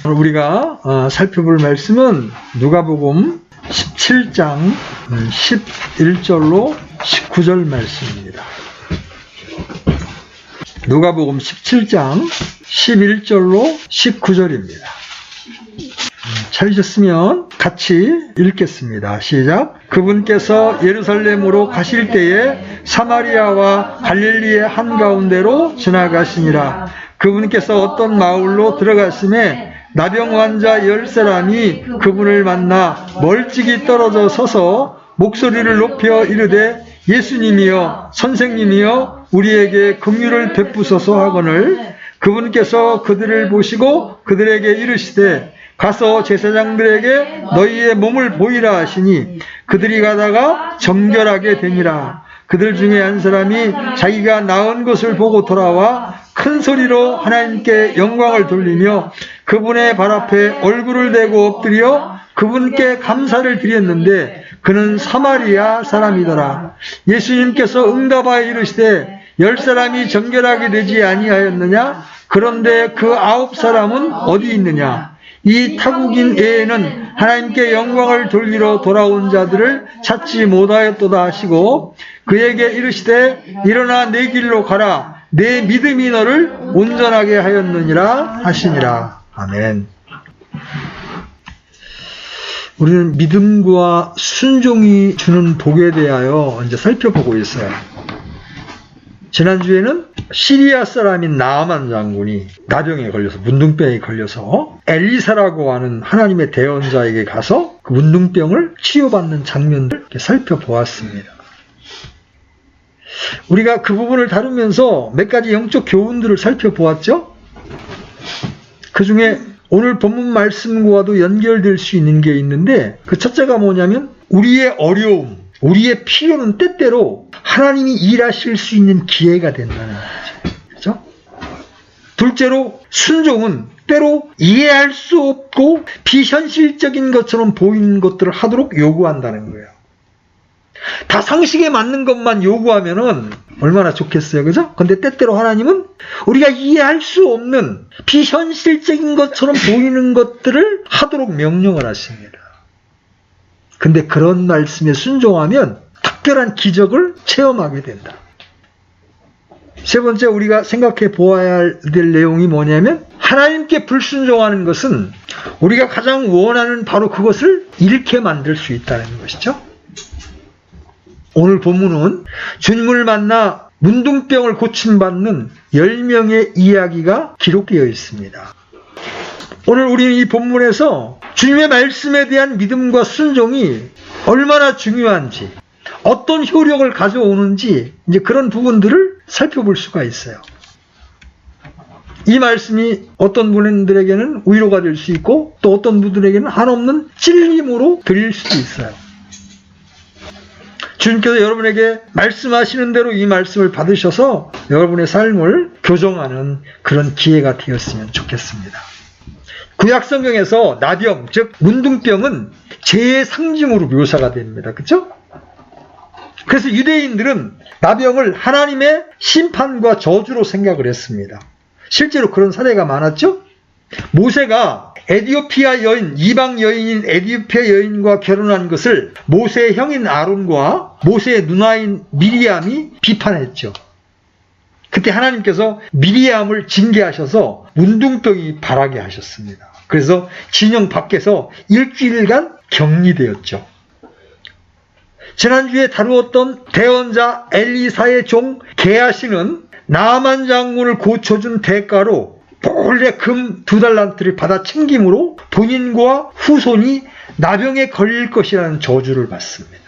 우리가 살펴볼 말씀은 누가복음 17장 11절로 19절 말씀입니다. 누가복음 17장 11절로 19절입니다. 찾으셨으면 같이 읽겠습니다. 시작. 그분께서 예루살렘으로 가실 때에 사마리아와 갈릴리의 한가운데로 지나가시니라. 그분께서 어떤 마을로 들어가심에 나병 환자 10사람이 그분을 만나 멀찍이 떨어져 서서 목소리를 높여 이르되 예수님이여 선생님이여 우리에게 긍휼을 베푸소서 하거늘 그분께서 그들을 보시고 그들에게 이르시되 가서 제사장들에게 너희의 몸을 보이라 하시니 그들이 가다가 정결하게 되니라. 그들 중에 한 사람이 자기가 나은 것을 보고 돌아와 큰 소리로 하나님께 영광을 돌리며 그분의 발 앞에 얼굴을 대고 엎드려 그분께 감사를 드렸는데 그는 사마리아 사람이더라. 예수님께서 응답하여 이르시되 10사람이 정결하게 되지 아니하였느냐? 그런데 그 9사람은 어디 있느냐? 이 타국인 외에는 하나님께 영광을 돌리러 돌아온 자들을 찾지 못하였도다 하시고 그에게 이르시되 일어나 내 길로 가라. 내 믿음이 너를 온전하게 하였느니라 하시니라. 아멘. 우리는 믿음과 순종이 주는 복에 대하여 이제 살펴보고 있어요. 지난주에는 시리아 사람인 나아만 장군이 나병에 걸려서 문둥병에 걸려서 엘리사라고 하는 하나님의 대언자에게 가서 그 문둥병을 치료받는 장면을 살펴보았습니다. 우리가 그 부분을 다루면서 몇 가지 영적 교훈들을 살펴보았죠. 그 중에 오늘 본문 말씀과도 연결될 수 있는 게 있는데 그 첫째가 뭐냐면 우리의 어려움, 우리의 필요는 때때로 하나님이 일하실 수 있는 기회가 된다는 거죠. 그렇죠? 둘째로 순종은 때로 이해할 수 없고 비현실적인 것처럼 보이는 것들을 하도록 요구한다는 거예요. 다 상식에 맞는 것만 요구하면은 얼마나 좋겠어요. 그죠? 근데 때때로 하나님은 우리가 이해할 수 없는 비현실적인 것처럼 보이는 것들을 하도록 명령을 하십니다. 근데 그런 말씀에 순종하면 특별한 기적을 체험하게 된다. 세 번째 우리가 생각해 보아야 될 내용이 뭐냐면 하나님께 불순종하는 것은 우리가 가장 원하는 바로 그것을 잃게 만들 수 있다는 것이죠. 오늘 본문은 주님을 만나 문둥병을 고침받는 10명의 이야기가 기록되어 있습니다. 오늘 우리는 이 본문에서 주님의 말씀에 대한 믿음과 순종이 얼마나 중요한지, 어떤 효력을 가져오는지 이제 그런 부분들을 살펴볼 수가 있어요. 이 말씀이 어떤 분들에게는 위로가 될 수 있고 또 어떤 분들에게는 한없는 찔림으로 들릴 수도 있어요. 주님께서 여러분에게 말씀하시는 대로 이 말씀을 받으셔서 여러분의 삶을 교정하는 그런 기회가 되었으면 좋겠습니다. 구약 성경에서 나병, 즉 문둥병은 죄의 상징으로 묘사가 됩니다. 그렇죠? 그래서 유대인들은 나병을 하나님의 심판과 저주로 생각을 했습니다. 실제로 그런 사례가 많았죠? 모세가 에디오피아 여인, 이방 여인인 에디오피아 여인과 결혼한 것을 모세의 형인 아론과 모세의 누나인 미리암이 비판했죠. 그때 하나님께서 미리암을 징계하셔서 문둥병이 발하게 하셨습니다. 그래서 진영 밖에서 일주일간 격리되었죠. 지난주에 다루었던 대언자 엘리사의 종 게하시는 나아만 장군을 고쳐준 대가로 몰래 금 2달란트를 받아 챙김으로 본인과 후손이 나병에 걸릴 것이라는 저주를 받습니다.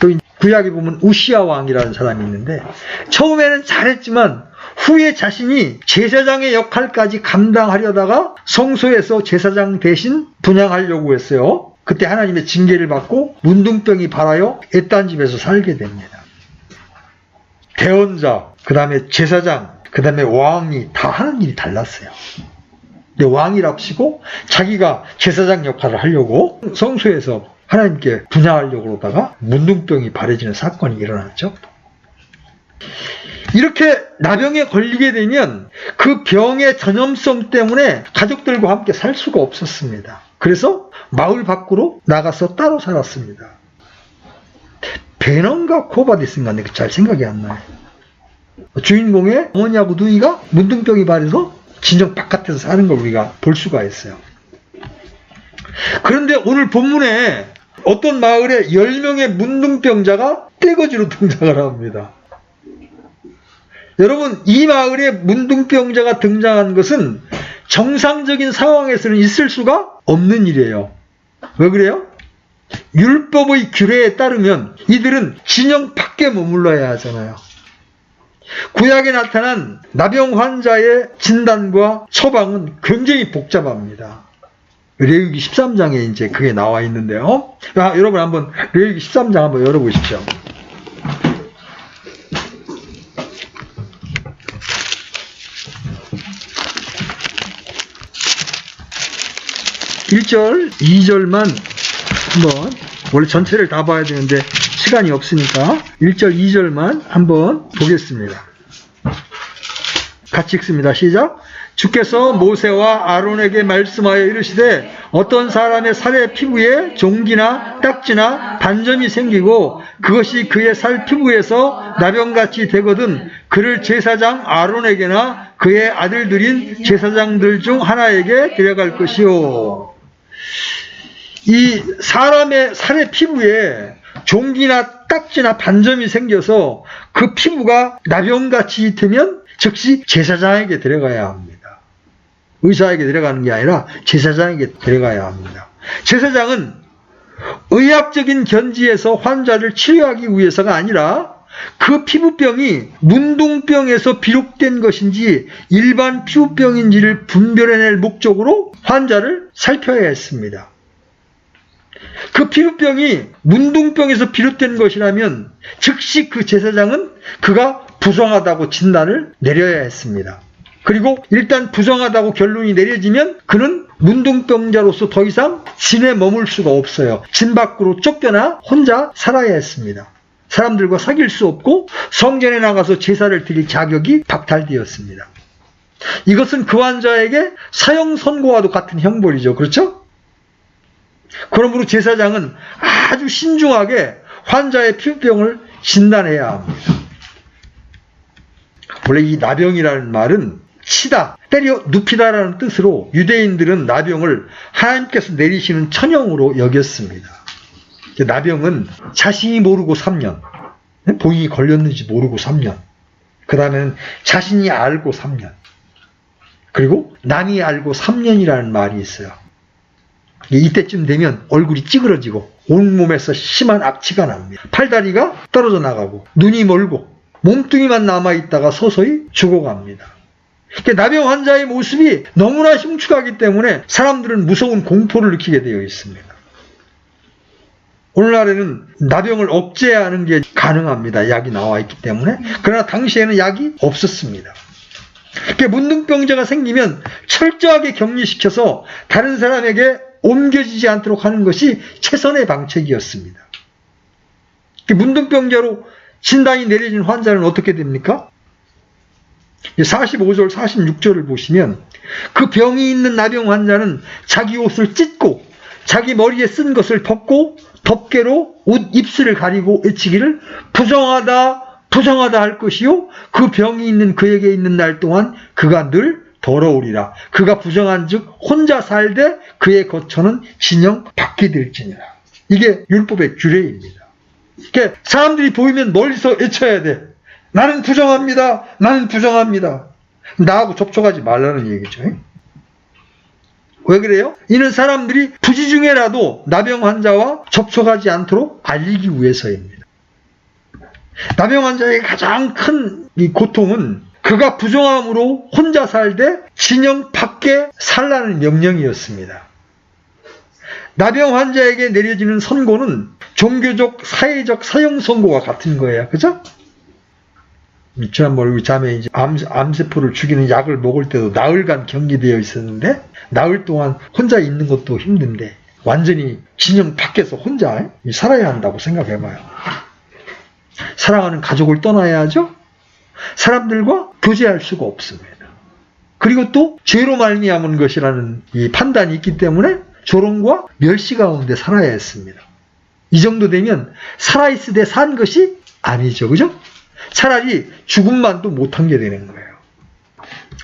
또 구약에 보면 우시야 왕이라는 사람이 있는데 처음에는 잘했지만 후에 자신이 제사장의 역할까지 감당하려다가 성소에서 제사장 대신 분향하려고 했어요. 그때 하나님의 징계를 받고 문둥병이 발하여 애딴 집에서 살게 됩니다. 대언자, 그 다음에 제사장, 그 다음에 왕이 다 하는 일이 달랐어요. 근데 왕이랍시고 자기가 제사장 역할을 하려고 성소에서 하나님께 분향하려고 그러다가 문둥병이 발해지는 사건이 일어났죠. 이렇게 나병에 걸리게 되면 그 병의 전염성 때문에 가족들과 함께 살 수가 없었습니다. 그래서 마을 밖으로 나가서 따로 살았습니다. 베넌가 코바디스인가 잘 생각이 안 나요. 주인공의 어머니하고 누이가 문둥병이 발해서 진영 바깥에서 사는 걸 우리가 볼 수가 있어요. 그런데 오늘 본문에 어떤 마을에 10명의 문둥병자가 떼거지로 등장을 합니다. 여러분, 이 마을에 문둥병자가 등장한 것은 정상적인 상황에서는 있을 수가 없는 일이에요. 왜 그래요? 율법의 규례에 따르면 이들은 진영 밖에 머물러야 하잖아요. 구약에 나타난 나병 환자의 진단과 처방은 굉장히 복잡합니다. 레위기 13장에 이제 그게 나와 있는데요. 여러분 한번 레위기 13장 한번 열어보십시오. (1절) (2절만) 한번, 원래 전체를 다 봐야 되는데 시간이 없으니까 1절 2절만 한번 보겠습니다. 같이 읽습니다. 시작. 주께서 모세와 아론에게 말씀하여 이르시되 어떤 사람의 살의 피부에 종기나 딱지나 반점이 생기고 그것이 그의 살 피부에서 나병같이 되거든 그를 제사장 아론에게나 그의 아들들인 제사장들 중 하나에게 데려갈 것이요. 이 사람의 살의 피부에 종기나 딱지나 반점이 생겨서 그 피부가 나병같이 되면 즉시 제사장에게 데려가야 합니다. 의사에게 데려가는 게 아니라 제사장에게 데려가야 합니다. 제사장은 의학적인 견지에서 환자를 치료하기 위해서가 아니라 그 피부병이 문둥병에서 비롯된 것인지 일반 피부병인지를 분별해낼 목적으로 환자를 살펴야 했습니다. 그 피부병이 문둥병에서 비롯된 것이라면 즉시 그 제사장은 그가 부정하다고 진단을 내려야 했습니다. 그리고 일단 부정하다고 결론이 내려지면 그는 문둥병자로서 더 이상 진에 머물 수가 없어요. 진 밖으로 쫓겨나 혼자 살아야 했습니다. 사람들과 사귈 수 없고 성전에 나가서 제사를 드릴 자격이 박탈되었습니다. 이것은 그 환자에게 사형 선고와도 같은 형벌이죠. 그렇죠? 그러므로 제사장은 아주 신중하게 환자의 피부병을 진단해야 합니다. 원래 이 나병이라는 말은 치다, 때려 눕히다라는 뜻으로 유대인들은 나병을 하나님께서 내리시는 천형으로 여겼습니다. 나병은 자신이 모르고 3년, 본인이 걸렸는지 모르고 3년, 그 다음에는 자신이 알고 3년, 그리고 남이 알고 3년이라는 말이 있어요. 이때쯤 되면 얼굴이 찌그러지고 온몸에서 심한 악취가 납니다. 팔다리가 떨어져 나가고 눈이 멀고 몸뚱이만 남아있다가 서서히 죽어갑니다. 나병 환자의 모습이 너무나 흉측하기 때문에 사람들은 무서운 공포를 느끼게 되어 있습니다. 오늘날에는 나병을 억제하는 게 가능합니다. 약이 나와 있기 때문에. 그러나 당시에는 약이 없었습니다. 문둥병자가 생기면 철저하게 격리시켜서 다른 사람에게 옮겨지지 않도록 하는 것이 최선의 방책이었습니다. 문둥병자로 진단이 내려진 환자는 어떻게 됩니까? 45절, 46절을 보시면 그 병이 있는 나병 환자는 자기 옷을 찢고 자기 머리에 쓴 것을 벗고 덮개로 옷 입술을 가리고 외치기를 부정하다, 부정하다 할 것이요. 그 병이 있는 그에게 있는 날 동안 그가 늘 더러우리라. 그가 부정한 즉 혼자 살되 그의 거처는 진영 밖이 될지니라. 이게 율법의 규례입니다. 그러니까 사람들이 보이면 멀리서 외쳐야 돼. 나는 부정합니다. 나는 부정합니다. 나하고 접촉하지 말라는 얘기죠. 왜 그래요? 이는 사람들이 부지 중에라도 나병 환자와 접촉하지 않도록 알리기 위해서입니다. 나병 환자의 가장 큰 이 고통은 그가 부정함으로 혼자 살되 진영 밖에 살라는 명령이었습니다. 나병 환자에게 내려지는 선고는 종교적, 사회적 사형 선고와 같은 거예요. 그죠? 지난번에 우리 자매 이제 암세포를 죽이는 약을 먹을 때도 나흘간 격리되어 있었는데, 나흘 동안 혼자 있는 것도 힘든데, 완전히 진영 밖에서 혼자 살아야 한다고 생각해봐요. 사랑하는 가족을 떠나야 하죠? 사람들과 교제할 수가 없습니다. 그리고 또 죄로 말미암은 것이라는 이 판단이 있기 때문에 조롱과 멸시 가운데 살아야 했습니다. 이 정도 되면 살아있으되 산 것이 아니죠. 그죠? 차라리 죽음만도 못한 게 되는 거예요.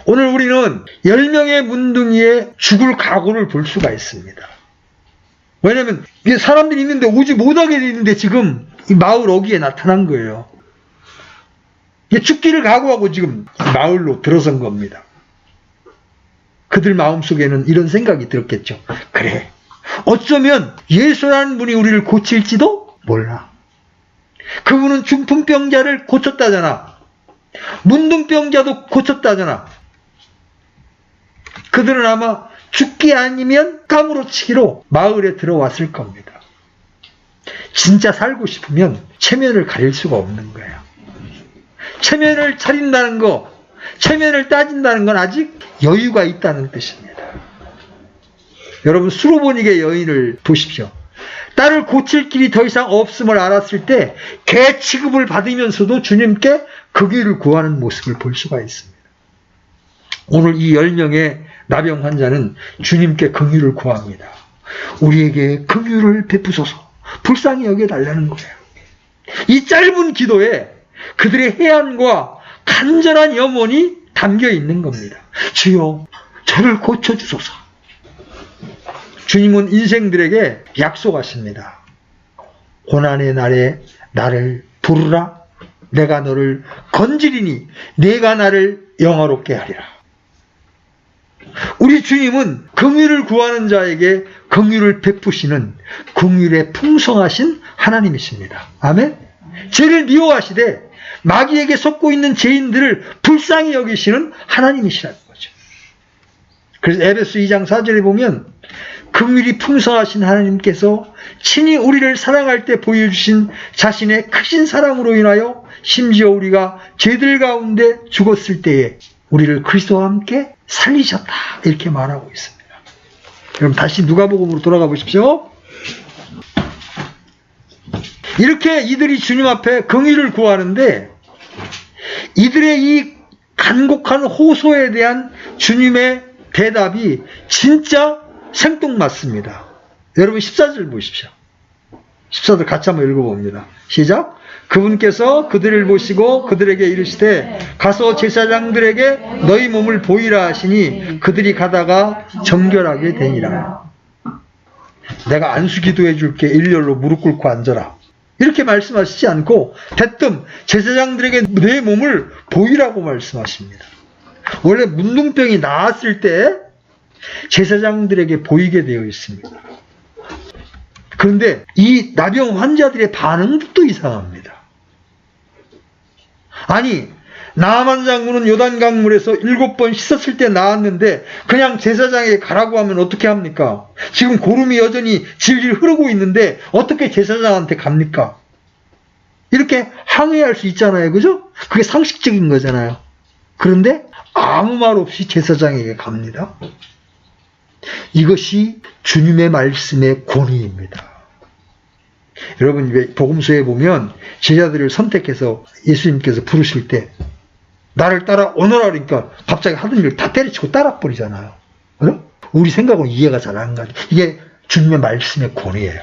오늘 우리는 10명의 문둥이의 죽을 각오를 볼 수가 있습니다. 왜냐하면 사람들이 있는데 오지 못하게 되는데 지금 이 마을 어귀에 나타난 거예요. 죽기를 각오하고 지금 마을로 들어선 겁니다. 그들 마음속에는 이런 생각이 들었겠죠. 그래, 어쩌면 예수라는 분이 우리를 고칠지도 몰라. 그분은 중풍병자를 고쳤다잖아. 문둥병자도 고쳤다잖아. 그들은 아마 죽기 아니면 까무러치기로 마을에 들어왔을 겁니다. 진짜 살고 싶으면 체면을 가릴 수가 없는 거예요. 체면을 차린다는 거, 체면을 따진다는 건 아직 여유가 있다는 뜻입니다. 여러분, 수로보닉의 여인을 보십시오. 딸을 고칠 길이 더 이상 없음을 알았을 때 개 취급을 받으면서도 주님께 그 길을 구하는 모습을 볼 수가 있습니다. 오늘 이 10명의 나병 환자는 주님께 긍휼을 구합니다. 우리에게 긍휼을 베푸소서, 불쌍히 여겨달라는 거예요. 이 짧은 기도에 그들의 해안과 간절한 염원이 담겨 있는 겁니다. 주여, 저를 고쳐주소서. 주님은 인생들에게 약속하십니다. 고난의 날에 나를 부르라. 내가 너를 건지리니 내가 나를 영화롭게 하리라. 우리 주님은 긍휼을 구하는 자에게 긍휼을 베푸시는 긍휼에 풍성하신 하나님이십니다. 아멘. 죄를 미워하시되 마귀에게 속고 있는 죄인들을 불쌍히 여기시는 하나님이시라는 거죠. 그래서 에베소 2장 4절에 보면 긍휼이 풍성하신 하나님께서 친히 우리를 사랑할 때 보여주신 자신의 크신 사랑으로 인하여 심지어 우리가 죄들 가운데 죽었을 때에 우리를 그리스도와 함께 살리셨다, 이렇게 말하고 있습니다. 그럼 다시 누가복음으로 돌아가 보십시오. 이렇게 이들이 주님 앞에 긍휼을 구하는데 이들의 이 간곡한 호소에 대한 주님의 대답이 진짜 생뚱맞습니다. 여러분 14절 보십시오. 14절 같이 한번 읽어봅니다. 시작. 그분께서 그들을 보시고 그들에게 이르시되 가서 제사장들에게 너희 몸을 보이라 하시니 그들이 가다가 정결하게 되니라. 내가 안수기도해 줄게. 일렬로 무릎 꿇고 앉아라. 이렇게 말씀하시지 않고 대뜸 제사장들에게 내 몸을 보이라고 말씀하십니다. 원래 문둥병이 나았을 때 제사장들에게 보이게 되어 있습니다. 그런데 이 나병 환자들의 반응도 또 이상합니다. 아니, 나아만 장군은 요단강물에서 7번 씻었을 때 나았는데 그냥 제사장에게 가라고 하면 어떻게 합니까? 지금 고름이 여전히 질질 흐르고 있는데 어떻게 제사장한테 갑니까? 이렇게 항의할 수 있잖아요. 그죠? 그게 상식적인 거잖아요. 그런데 아무 말 없이 제사장에게 갑니다. 이것이 주님의 말씀의 권위입니다. 여러분, 왜 복음서에 보면 제자들을 선택해서 예수님께서 부르실 때 나를 따라 오너라 그러니까 갑자기 하던 일을 다 때려치고 따라버리잖아요. 그죠? 우리 생각은 이해가 잘 안 가죠. 이게 주님의 말씀의 권위예요.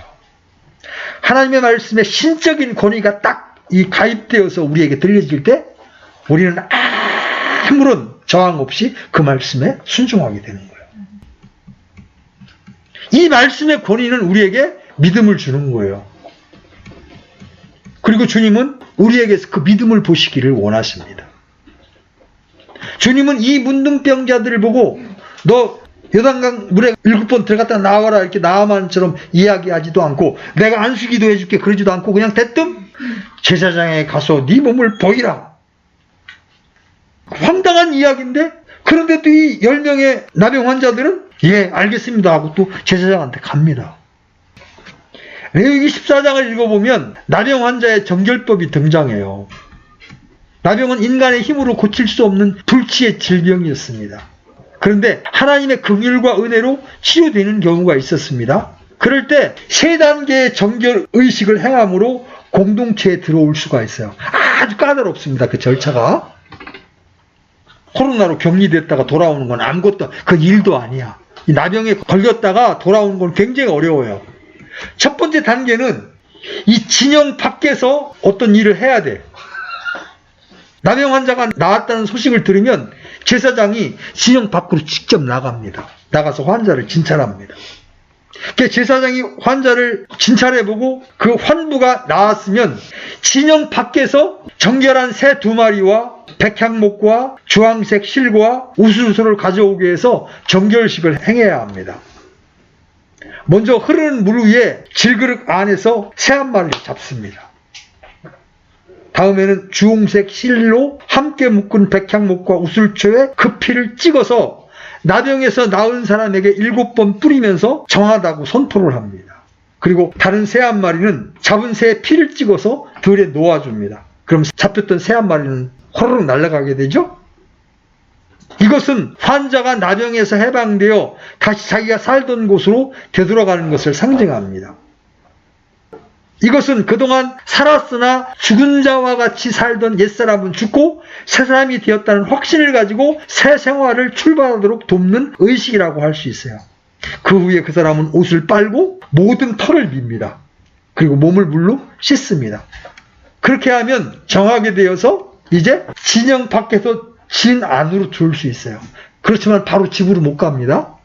하나님의 말씀의 신적인 권위가 딱 이 가입되어서 우리에게 들려질 때 우리는 아무런 저항 없이 그 말씀에 순종하게 되는 거예요. 이 말씀의 권위는 우리에게 믿음을 주는 거예요. 그리고 주님은 우리에게서 그 믿음을 보시기를 원하십니다. 주님은 이 문둥병자들을 보고 너 요단강 물에 7번 들어갔다 나와라 이렇게 나아만처럼 이야기하지도 않고 내가 안수기도 해줄게 그러지도 않고 그냥 대뜸 제사장에 가서 네 몸을 보이라. 황당한 이야기인데 그런데 또 이 10명의 나병 환자들은 예 알겠습니다 하고 또 제사장한테 갑니다. 레위기 14장을 읽어보면 나병 환자의 정결법이 등장해요. 나병은 인간의 힘으로 고칠 수 없는 불치의 질병이었습니다. 그런데 하나님의 긍휼과 은혜로 치유되는 경우가 있었습니다. 그럴 때 3단계의 정결 의식을 행함으로 공동체에 들어올 수가 있어요. 아주 까다롭습니다. 그 절차가. 코로나로 격리됐다가 돌아오는 건 아무것도 그 일도 아니야. 이 나병에 걸렸다가 돌아오는 건 굉장히 어려워요. 첫 번째 단계는 이 진영 밖에서 어떤 일을 해야 돼. 나병 환자가 나왔다는 소식을 들으면 제사장이 진영 밖으로 직접 나갑니다. 나가서 환자를 진찰합니다. 제사장이 환자를 진찰해보고 그 환부가 나왔으면 진영 밖에서 정결한 새 2마리와 백향목과 주황색 실과 우수수를 가져오기 위해서 정결식을 행해야 합니다. 먼저 흐르는 물 위에 질그릇 안에서 새 한 마리를 잡습니다. 다음에는 주홍색 실로 함께 묶은 백향목과 우술초에 그 피를 찍어서 나병에서 나은 사람에게 7번 뿌리면서 정하다고 선포를 합니다. 그리고 다른 새 한 마리는 잡은 새의 피를 찍어서 들에 놓아줍니다. 그럼 잡혔던 새 한 마리는 호로록 날아가게 되죠? 이것은 환자가 나병에서 해방되어 다시 자기가 살던 곳으로 되돌아가는 것을 상징합니다. 이것은 그동안 살았으나 죽은 자와 같이 살던 옛사람은 죽고 새 사람이 되었다는 확신을 가지고 새 생활을 출발하도록 돕는 의식이라고 할 수 있어요. 그 후에 그 사람은 옷을 빨고 모든 털을 밉니다. 그리고 몸을 물로 씻습니다. 그렇게 하면 정하게 되어서 이제 진영 밖에서 진 안으로 들어올 수 있어요. 그렇지만 바로 집으로 못 갑니다.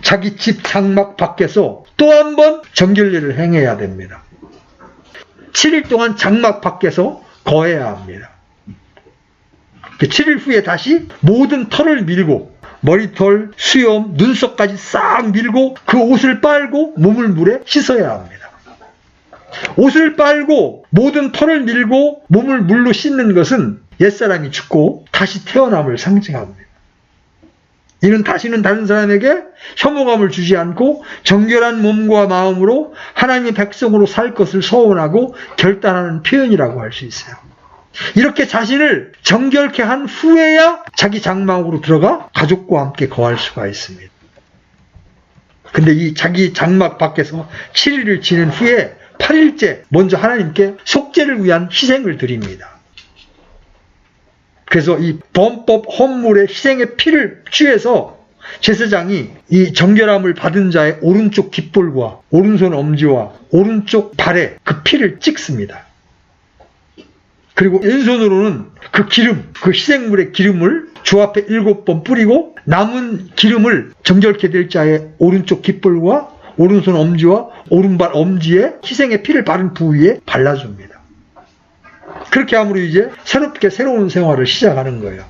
자기 집 장막 밖에서 또 한 번 정결례를 행해야 됩니다. 7일 동안 장막 밖에서 거해야 합니다. 7일 후에 다시 모든 털을 밀고 머리털, 수염, 눈썹까지 싹 밀고 그 옷을 빨고 몸을 물에 씻어야 합니다. 옷을 빨고 모든 털을 밀고 몸을 물로 씻는 것은 옛사람이 죽고 다시 태어남을 상징합니다. 이는 다시는 다른 사람에게 혐오감을 주지 않고 정결한 몸과 마음으로 하나님의 백성으로 살 것을 서원하고 결단하는 표현이라고 할 수 있어요. 이렇게 자신을 정결케 한 후에야 자기 장막으로 들어가 가족과 함께 거할 수가 있습니다. 근데 이 자기 장막 밖에서 7일을 지낸 후에 8일째 먼저 하나님께 속죄를 위한 희생을 드립니다. 그래서 이 범법 헌물의 희생의 피를 취해서 제사장이 이 정결함을 받은 자의 오른쪽 깃볼과 오른손 엄지와 오른쪽 발에 그 피를 찍습니다. 그리고 왼손으로는 그 기름, 그 희생물의 기름을 주 앞에 7번 뿌리고 남은 기름을 정결케 될 자의 오른쪽 깃볼과 오른손 엄지와 오른발 엄지에 희생의 피를 바른 부위에 발라줍니다. 그렇게 함으로 이제 새롭게 새로운 생활을 시작하는 거예요.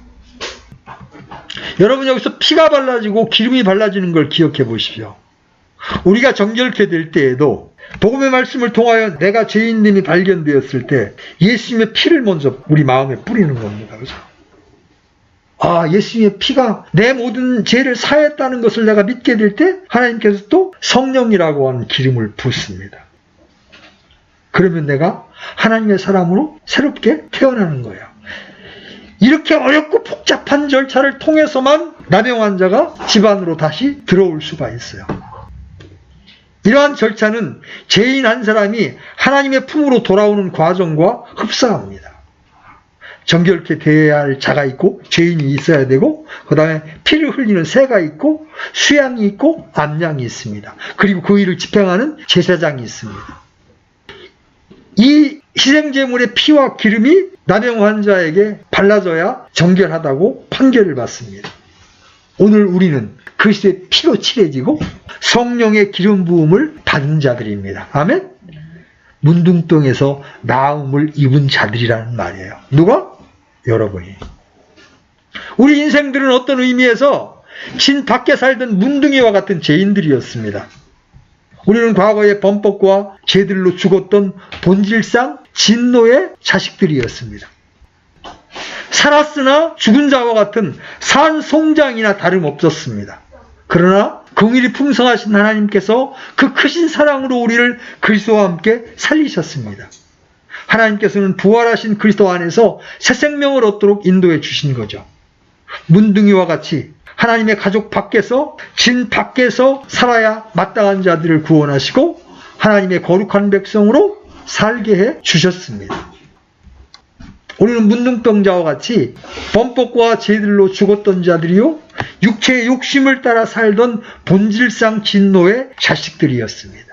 여러분 여기서 피가 발라지고 기름이 발라지는 걸 기억해 보십시오. 우리가 정결케 될 때에도 복음의 말씀을 통하여 내가 죄인됨이 발견되었을 때 예수님의 피를 먼저 우리 마음에 뿌리는 겁니다. 그죠? 아, 예수님의 피가 내 모든 죄를 사했다는 것을 내가 믿게 될 때 하나님께서 또 성령이라고 하는 기름을 붓습니다. 그러면 내가 하나님의 사람으로 새롭게 태어나는 거예요. 이렇게 어렵고 복잡한 절차를 통해서만 나병 환자가 집안으로 다시 들어올 수가 있어요. 이러한 절차는 죄인 한 사람이 하나님의 품으로 돌아오는 과정과 흡사합니다. 정결케 되어야 할 자가 있고 죄인이 있어야 되고 그 다음에 피를 흘리는 새가 있고 수양이 있고 암양이 있습니다. 그리고 그 일을 집행하는 제사장이 있습니다. 이 희생제물의 피와 기름이 나병 환자에게 발라져야 정결하다고 판결을 받습니다. 오늘 우리는 그리스도의 피로 칠해지고 성령의 기름 부음을 받은 자들입니다. 아멘? 문둥병에서 나음을 입은 자들이라는 말이에요. 누가? 여러분이. 우리 인생들은 어떤 의미에서 진 밖에 살던 문둥이와 같은 죄인들이었습니다. 우리는 과거의 범법과 죄들로 죽었던 본질상 진노의 자식들이었습니다. 살았으나 죽은 자와 같은 산송장이나 다름없었습니다. 그러나 긍휼이 풍성하신 하나님께서 그 크신 사랑으로 우리를 그리스도와 함께 살리셨습니다. 하나님께서는 부활하신 그리스도 안에서 새 생명을 얻도록 인도해 주신 거죠. 문둥이와 같이 하나님의 가족 밖에서 진 밖에서 살아야 마땅한 자들을 구원하시고 하나님의 거룩한 백성으로 살게 해 주셨습니다. 우리는 문둥병자와 같이 범법과 죄들로 죽었던 자들이요 육체의 욕심을 따라 살던 본질상 진노의 자식들이었습니다.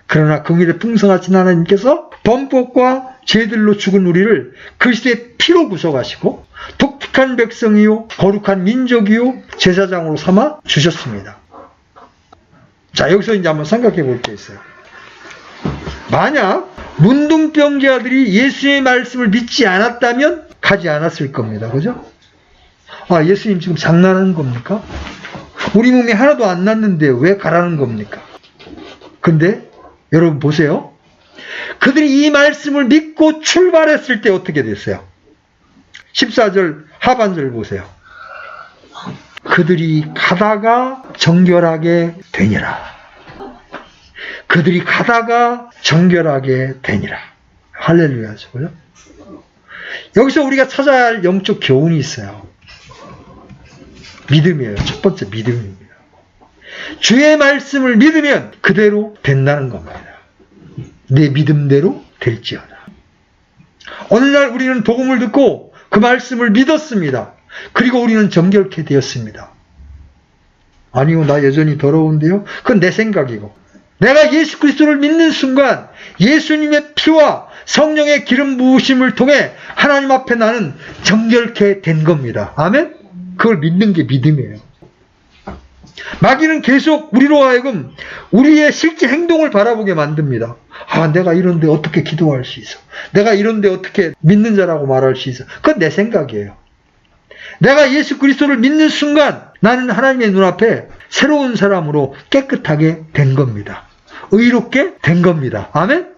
그러나 긍휼에 풍성하신 하나님께서 범법과 죄들로 죽은 우리를 그리스도의 피로 구속하시고 독특한 백성이요 거룩한 민족이요 제사장으로 삼아 주셨습니다. 자, 여기서 이제 한번 생각해 볼 게 있어요. 만약 문둥병자들이 예수의 말씀을 믿지 않았다면 가지 않았을 겁니다. 그죠? 아, 예수님 지금 장난하는 겁니까? 우리 몸이 하나도 안 났는데 왜 가라는 겁니까? 근데 여러분 보세요. 그들이 이 말씀을 믿고 출발했을 때 어떻게 됐어요? 14절 하반절 보세요. 그들이 가다가 정결하게 되니라. 그들이 가다가 정결하게 되니라. 할렐루야죠. 그죠? 여기서 우리가 찾아야 할 영적 교훈이 있어요. 믿음이에요. 첫 번째 믿음입니다. 주의 말씀을 믿으면 그대로 된다는 겁니다. 내 믿음대로 될지어다. 어느 날 우리는 복음을 듣고 그 말씀을 믿었습니다. 그리고 우리는 정결케 되었습니다. 아니요, 나 여전히 더러운데요? 그건 내 생각이고. 내가 예수 그리스도를 믿는 순간 예수님의 피와 성령의 기름 부으심을 통해 하나님 앞에 나는 정결케 된 겁니다. 아멘? 그걸 믿는 게 믿음이에요. 마귀는 계속 우리로 하여금 우리의 실제 행동을 바라보게 만듭니다. 아, 내가 이런데 어떻게 기도할 수 있어? 내가 이런데 어떻게 믿는 자라고 말할 수 있어? 그건 내 생각이에요. 내가 예수 그리스도를 믿는 순간 나는 하나님의 눈앞에 새로운 사람으로 깨끗하게 된 겁니다. 의롭게 된 겁니다. 아멘?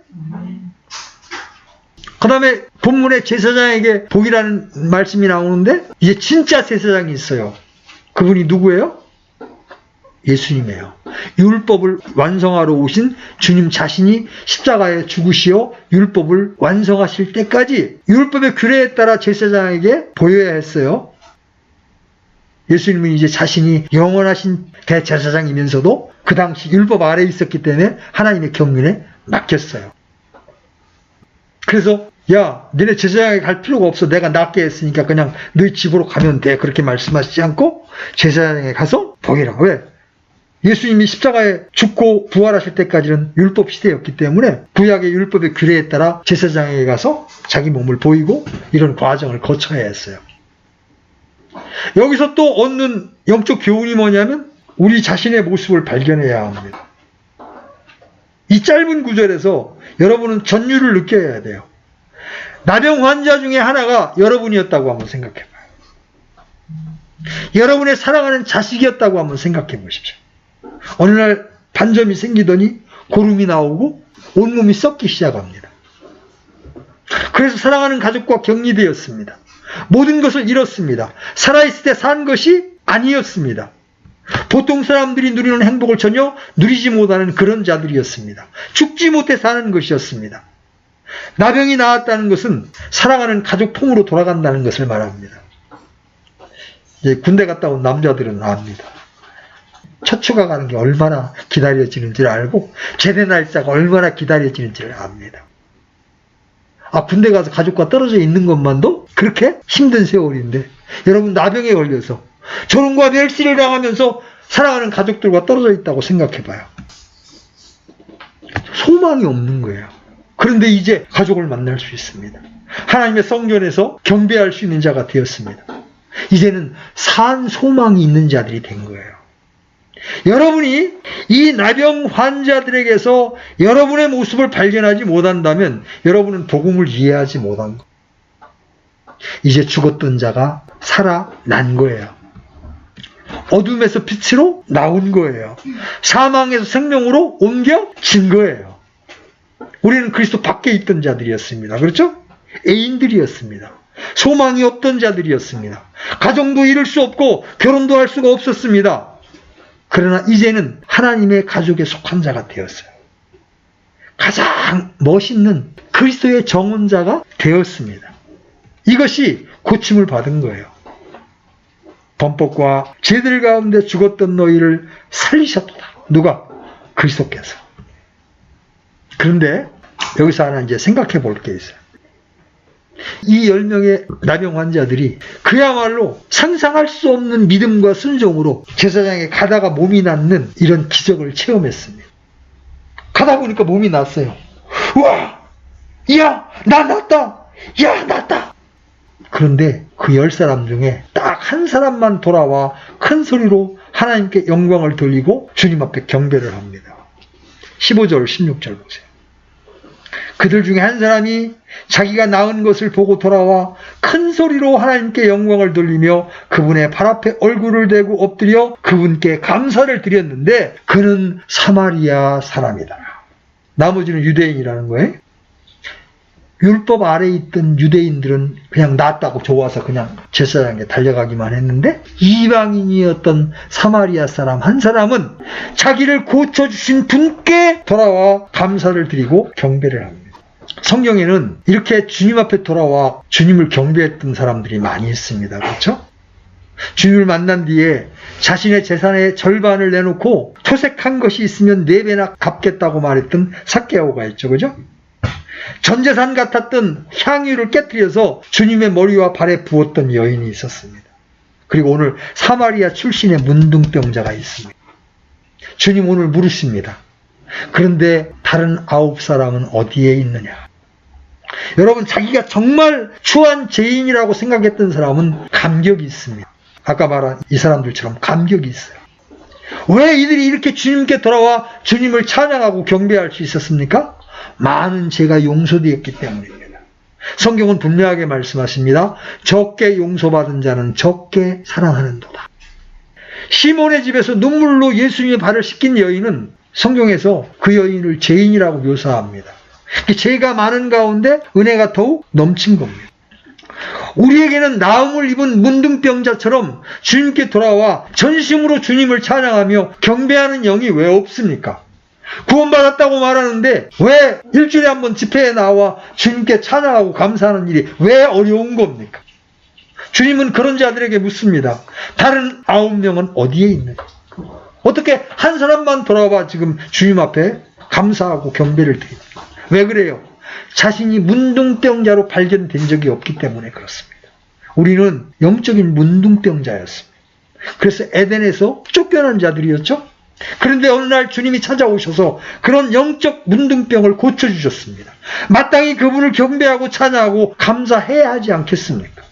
그 다음에 본문에 제사장에게 복이라는 말씀이 나오는데 이제 진짜 제사장이 있어요. 그분이 누구예요? 예수님이에요. 율법을 완성하러 오신 주님 자신이 십자가에 죽으시어 율법을 완성하실 때까지 율법의 규례에 따라 제사장에게 보여야 했어요. 예수님은 이제 자신이 영원하신 대제사장이면서도 그 당시 율법 아래에 있었기 때문에 하나님의 경륜에 맡겼어요. 그래서 야, 너네 제사장에 갈 필요가 없어. 내가 낫게 했으니까 그냥 너희 집으로 가면 돼. 그렇게 말씀하시지 않고 제사장에 가서 복이라. 왜? 예수님이 십자가에 죽고 부활하실 때까지는 율법 시대였기 때문에 구약의 율법의 규례에 따라 제사장에게 가서 자기 몸을 보이고 이런 과정을 거쳐야 했어요. 여기서 또 얻는 영적 교훈이 뭐냐면 우리 자신의 모습을 발견해야 합니다. 이 짧은 구절에서 여러분은 전율을 느껴야 돼요. 나병 환자 중에 하나가 여러분이었다고 한번 생각해봐요. 여러분의 사랑하는 자식이었다고 한번 생각해 보십시오. 어느 날 반점이 생기더니 고름이 나오고 온몸이 썩기 시작합니다. 그래서 사랑하는 가족과 격리되었습니다. 모든 것을 잃었습니다. 살아있을 때 산 것이 아니었습니다. 보통 사람들이 누리는 행복을 전혀 누리지 못하는 그런 자들이었습니다. 죽지 못해 사는 것이었습니다. 나병이 나았다는 것은 사랑하는 가족 통으로 돌아간다는 것을 말합니다. 이제 군대 갔다 온 남자들은 압니다. 처추가 가는 게 얼마나 기다려지는지를 알고 제대 날짜가 얼마나 기다려지는지를 압니다. 아, 군대 가서 가족과 떨어져 있는 것만도 그렇게 힘든 세월인데 여러분 나병에 걸려서 조롱과 멸시를 당하면서 사랑하는 가족들과 떨어져 있다고 생각해봐요. 소망이 없는 거예요. 그런데 이제 가족을 만날 수 있습니다. 하나님의 성전에서 경배할 수 있는 자가 되었습니다. 이제는 산 소망이 있는 자들이 된 거예요. 여러분이 이 나병 환자들에게서 여러분의 모습을 발견하지 못한다면 여러분은 복음을 이해하지 못한 거예요. 이제 죽었던 자가 살아난 거예요. 어둠에서 빛으로 나온 거예요. 사망에서 생명으로 옮겨진 거예요. 우리는 그리스도 밖에 있던 자들이었습니다. 그렇죠? 애인들이었습니다. 소망이 없던 자들이었습니다. 가정도 이룰 수 없고 결혼도 할 수가 없었습니다. 그러나 이제는 하나님의 가족에 속한 자가 되었어요. 가장 멋있는 그리스도의 정혼자가 되었습니다. 이것이 고침을 받은 거예요. 범법과 죄들 가운데 죽었던 너희를 살리셨다. 누가? 이 10명의 나병 환자들이 그야말로 상상할 수 없는 믿음과 순종으로 제사장에 가다가 몸이 낫는 이런 기적을 체험했습니다. 가다 보니까 몸이 낫어요. 와! 야! 나 낫다! 야! 낫다! 그런데 그 10사람 중에 딱 한 사람만 돌아와 큰 소리로 하나님께 영광을 돌리고 주님 앞에 경배를 합니다. 15절, 16절 보세요. 그들 중에 한 사람이 자기가 나은 것을 보고 돌아와 큰 소리로 하나님께 영광을 돌리며 그분의 발 앞에 얼굴을 대고 엎드려 그분께 감사를 드렸는데 그는 사마리아 사람이다. 나머지는 유대인이라는 거예요. 율법 아래에 있던 유대인들은 그냥 낫다고 좋아서 그냥 제사장에게 달려가기만 했는데 이방인이었던 사마리아 사람 한 사람은 자기를 고쳐주신 분께 돌아와 감사를 드리고 경배를 합니다. 성경에는 이렇게 주님 앞에 돌아와 주님을 경배했던 사람들이 많이 있습니다. 그렇죠? 주님을 만난 뒤에 자신의 재산의 절반을 내놓고 토색한 것이 있으면 4배나 갚겠다고 말했던 삭개오가 있죠. 그죠? 전 재산 같았던 향유를 깨뜨려서 주님의 머리와 발에 부었던 여인이 있었습니다. 그리고 오늘 사마리아 출신의 문둥병자가 있습니다. 주님 오늘 물으십니다. 그런데 다른 9사람은 어디에 있느냐? 여러분, 자기가 정말 추한 죄인이라고 생각했던 사람은 감격이 있습니다. 아까 말한 이 사람들처럼 감격이 있어요. 왜 이들이 이렇게 주님께 돌아와 주님을 찬양하고 경배할 수 있었습니까? 많은 죄가 용서되었기 때문입니다. 성경은 분명하게 말씀하십니다. 적게 용서받은 자는 적게 사랑하는도다. 시몬의 집에서 눈물로 예수님의 발을 씻긴 여인은 성경에서 그 여인을 죄인이라고 묘사합니다. 죄가 많은 가운데 은혜가 더욱 넘친 겁니다. 우리에게는 나음을 입은 문둥병자처럼 주님께 돌아와 전심으로 주님을 찬양하며 경배하는 영이 왜 없습니까? 구원받았다고 말하는데 왜 일주일에 한 번 집회에 나와 주님께 찬양하고 감사하는 일이 왜 어려운 겁니까? 주님은 그런 자들에게 묻습니다. 다른 9명은 어디에 있느냐? 어떻게 한 사람만 돌아와 지금 주님 앞에 감사하고 경배를 드립니까? 왜 그래요? 자신이 문둥병자로 발견된 적이 없기 때문에 그렇습니다. 우리는 영적인 문둥병자였습니다. 그래서 에덴에서 쫓겨난 자들이었죠? 그런데 어느 날 주님이 찾아오셔서 그런 영적 문둥병을 고쳐주셨습니다. 마땅히 그분을 경배하고 찬양하고 감사해야 하지 않겠습니까?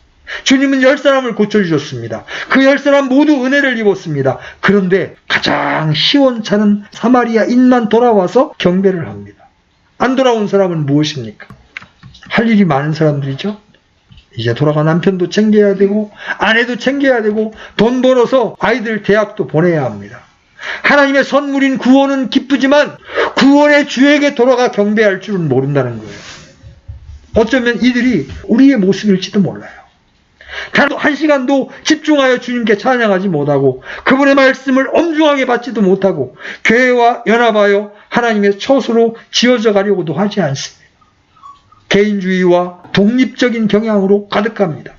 주님은 10사람을 고쳐주셨습니다. 그 10사람 모두 은혜를 입었습니다. 그런데 가장 시원찮은 사마리아인만 돌아와서 경배를 합니다. 안 돌아온 사람은 무엇입니까? 할 일이 많은 사람들이죠. 이제 돌아가 남편도 챙겨야 되고 아내도 챙겨야 되고 돈 벌어서 아이들 대학도 보내야 합니다. 하나님의 선물인 구원은 기쁘지만 구원의 주에게 돌아가 경배할 줄은 모른다는 거예요. 어쩌면 이들이 우리의 모습일지도 몰라요. 단 1시간도 집중하여 주님께 찬양하지 못하고 그분의 말씀을 엄중하게 받지도 못하고 교회와 연합하여 하나님의 처소로 지어져 가려고도 하지 않습니다. 개인주의와 독립적인 경향으로 가득합니다.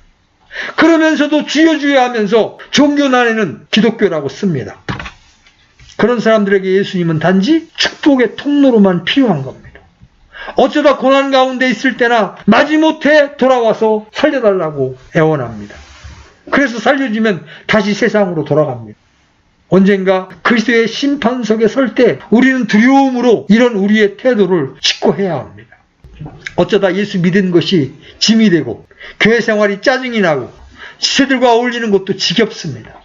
그러면서도 주여 주여 하면서 종교난에는 기독교라고 씁니다. 그런 사람들에게 예수님은 단지 축복의 통로로만 필요한 겁니다. 어쩌다 고난 가운데 있을 때나 마지못해 돌아와서 살려달라고 애원합니다. 그래서 살려주면 다시 세상으로 돌아갑니다. 언젠가 그리스도의 심판석에 설 때 우리는 두려움으로 이런 우리의 태도를 직고해야 합니다. 어쩌다 예수 믿은 것이 짐이 되고 교회 생활이 짜증이 나고 지체들과 어울리는 것도 지겹습니다.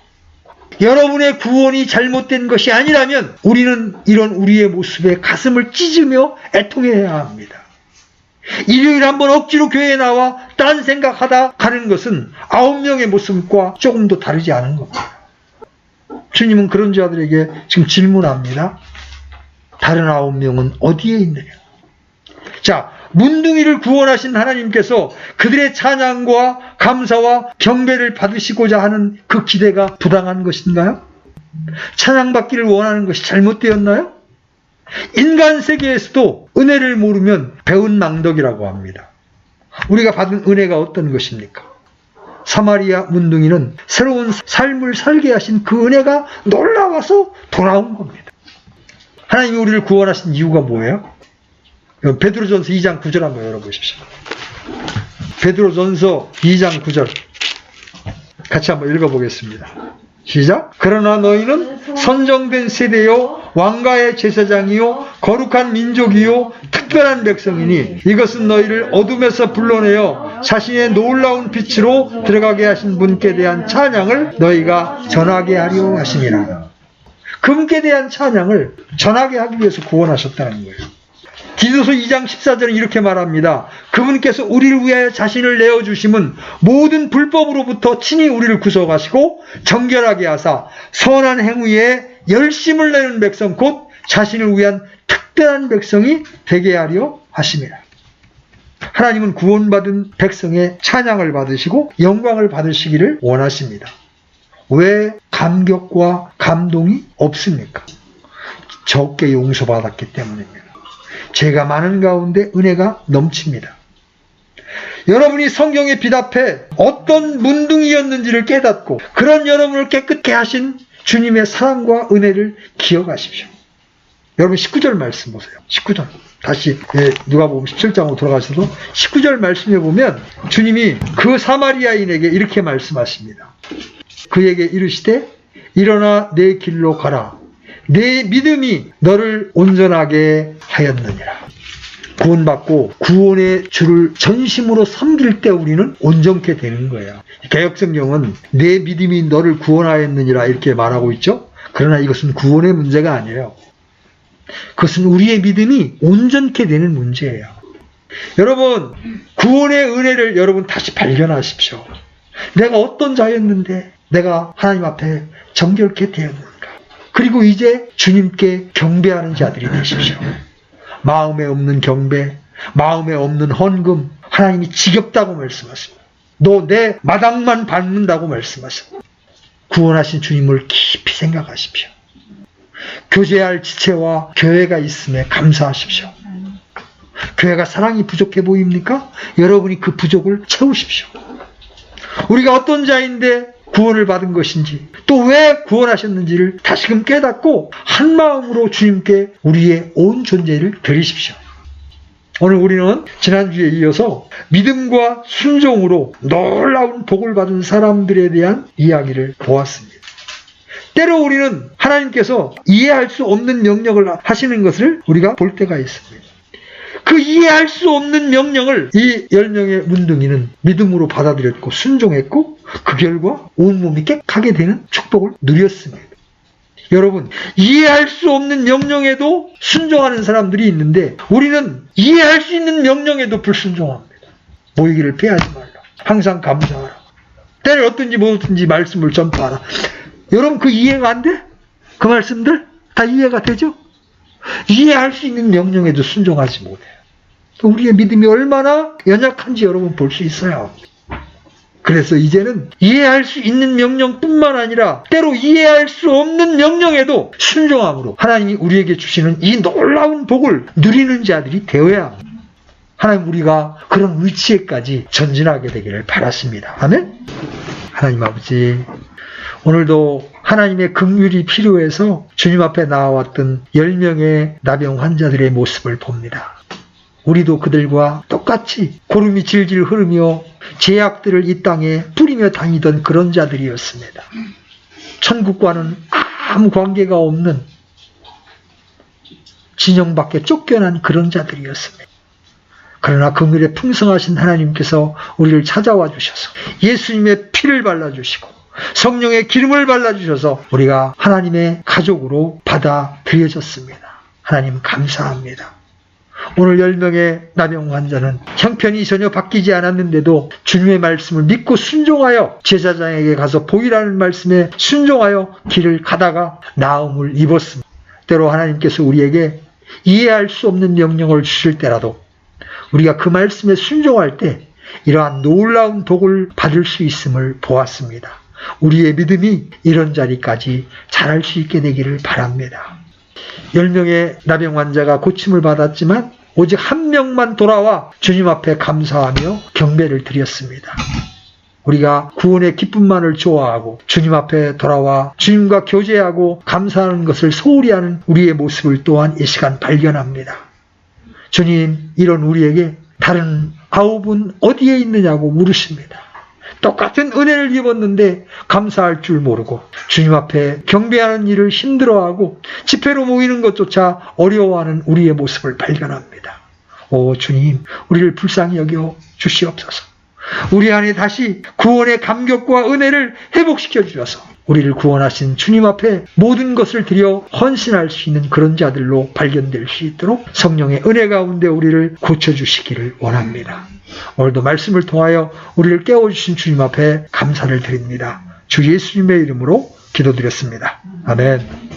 여러분의 구원이 잘못된 것이 아니라면 우리는 이런 우리의 모습에 가슴을 찢으며 애통해야 합니다. 일요일 한번 억지로 교회에 나와 딴 생각하다 가는 것은 9명의 모습과 조금도 다르지 않은 겁니다. 주님은 그런 자들에게 지금 질문합니다. 다른 9명은 어디에 있느냐? 자, 문둥이를 구원하신 하나님께서 그들의 찬양과 감사와 경배를 받으시고자 하는 그 기대가 부당한 것인가요? 찬양받기를 원하는 것이 잘못되었나요? 인간 세계에서도 은혜를 모르면 배은 망덕이라고 합니다. 우리가 받은 은혜가 어떤 것입니까? 사마리아 문둥이는 새로운 삶을 살게 하신 그 은혜가 놀라워서 돌아온 겁니다. 하나님이 우리를 구원하신 이유가 뭐예요? 베드로전서 2장 9절 한번 열어보십시오. 베드로전서 2장 9절 같이 한번 읽어보겠습니다. 시작. 그러나 너희는 선정된 세대요 왕가의 제사장이요 거룩한 민족이요 특별한 백성이니 이것은 너희를 어둠에서 불러내어 자신의 놀라운 빛으로 들어가게 하신 분께 대한 찬양을 너희가 전하게 하려 하심이라. 그분께 대한 찬양을 전하게 하기 위해서 구원하셨다는 거예요. 디도서 2장 14절은 이렇게 말합니다. 그분께서 우리를 위하여 자신을 내어주심은 모든 불법으로부터 친히 우리를 구속하시고 정결하게 하사 선한 행위에 열심을 내는 백성 곧 자신을 위한 특별한 백성이 되게 하려 하심이라. 하나님은 구원받은 백성의 찬양을 받으시고 영광을 받으시기를 원하십니다. 왜 감격과 감동이 없습니까? 적게 용서받았기 때문입니다. 죄가 많은 가운데 은혜가 넘칩니다. 여러분이 성경에 비답해 어떤 문둥이였는지를 깨닫고 그런 여러분을 깨끗게 하신 주님의 사랑과 은혜를 기억하십시오. 여러분 19절 말씀 보세요. 19절 다시 누가복음 17장으로 돌아가셔서 19절 말씀에 보면 주님이 그 사마리아인에게 이렇게 말씀하십니다. 그에게 이르시되 일어나 내 길로 가라. 내 믿음이 너를 온전하게 하였느니라. 구원받고 구원의 주를 전심으로 섬길 때 우리는 온전케 되는 거예요. 개역성경은 내 믿음이 너를 구원하였느니라 이렇게 말하고 있죠. 그러나 이것은 구원의 문제가 아니에요. 그것은 우리의 믿음이 온전케 되는 문제예요. 여러분 구원의 은혜를 여러분 다시 발견하십시오. 내가 어떤 자였는데 내가 하나님 앞에 정결케 되었는가. 그리고 이제 주님께 경배하는 자들이 되십시오. 마음에 없는 경배, 마음에 없는 헌금, 하나님이 지겹다고 말씀하십니다. 너 내 마당만 밟는다고 말씀하십니다. 구원하신 주님을 깊이 생각하십시오. 교제할 지체와 교회가 있음에 감사하십시오. 교회가 사랑이 부족해 보입니까? 여러분이 그 부족을 채우십시오. 우리가 어떤 자인데 구원을 받은 것인지 또 왜 구원하셨는지를 다시금 깨닫고 한 마음으로 주님께 우리의 온 존재를 드리십시오. 오늘 우리는 지난주에 이어서 믿음과 순종으로 놀라운 복을 받은 사람들에 대한 이야기를 보았습니다. 때로 우리는 하나님께서 이해할 수 없는 명령을 하시는 것을 우리가 볼 때가 있습니다. 그 이해할 수 없는 명령을 이 10명의 문둥이는 믿음으로 받아들였고 순종했고 그 결과 온몸이 깨끗하게 되는 축복을 누렸습니다. 여러분 이해할 수 없는 명령에도 순종하는 사람들이 있는데 우리는 이해할 수 있는 명령에도 불순종합니다. 모이기를 피하지 말라. 항상 감사하라. 때를 어떤지 뭐든지 말씀을 전파하라. 여러분 그 이해가 안 돼? 그 말씀들 다 이해가 되죠? 이해할 수 있는 명령에도 순종하지 못해요. 우리의 믿음이 얼마나 연약한지 여러분 볼 수 있어요. 그래서 이제는 이해할 수 있는 명령뿐만 아니라 때로 이해할 수 없는 명령에도 순종함으로 하나님이 우리에게 주시는 이 놀라운 복을 누리는 자들이 되어야 합니다. 하나님 우리가 그런 위치에까지 전진하게 되기를 바랐습니다. 아멘? 하나님 아버지 오늘도 하나님의 긍휼이 필요해서 주님 앞에 나와왔던 10명의 나병 환자들의 모습을 봅니다. 우리도 그들과 똑같이 고름이 질질 흐르며 죄악들을 이 땅에 뿌리며 다니던 그런 자들이었습니다. 천국과는 아무 관계가 없는 진영 밖에 쫓겨난 그런 자들이었습니다. 그러나 긍휼에 풍성하신 하나님께서 우리를 찾아와 주셔서 예수님의 피를 발라주시고 성령의 기름을 발라주셔서 우리가 하나님의 가족으로 받아들여졌습니다. 하나님 감사합니다. 오늘 10명의 나병 환자는 형편이 전혀 바뀌지 않았는데도 주님의 말씀을 믿고 순종하여 제사장에게 가서 보이라는 말씀에 순종하여 길을 가다가 나음을 입었습니다. 때로 하나님께서 우리에게 이해할 수 없는 명령을 주실 때라도 우리가 그 말씀에 순종할 때 이러한 놀라운 복을 받을 수 있음을 보았습니다. 우리의 믿음이 이런 자리까지 자랄 수 있게 되기를 바랍니다. 10명의 나병 환자가 고침을 받았지만 오직 한 명만 돌아와 주님 앞에 감사하며 경배를 드렸습니다. 우리가 구원의 기쁨만을 좋아하고 주님 앞에 돌아와 주님과 교제하고 감사하는 것을 소홀히 하는 우리의 모습을 또한 이 시간 발견합니다. 주님, 이런 우리에게 다른 아홉은 어디에 있느냐고 물으십니다. 똑같은 은혜를 입었는데 감사할 줄 모르고 주님 앞에 경배하는 일을 힘들어하고 집회로 모이는 것조차 어려워하는 우리의 모습을 발견합니다. 오 주님, 우리를 불쌍히 여겨 주시옵소서. 우리 안에 다시 구원의 감격과 은혜를 회복시켜 주셔서 우리를 구원하신 주님 앞에 모든 것을 드려 헌신할 수 있는 그런 자들로 발견될 수 있도록 성령의 은혜 가운데 우리를 고쳐주시기를 원합니다. 오늘도 말씀을 통하여 우리를 깨워주신 주님 앞에 감사를 드립니다. 주 예수님의 이름으로 기도드렸습니다. 아멘.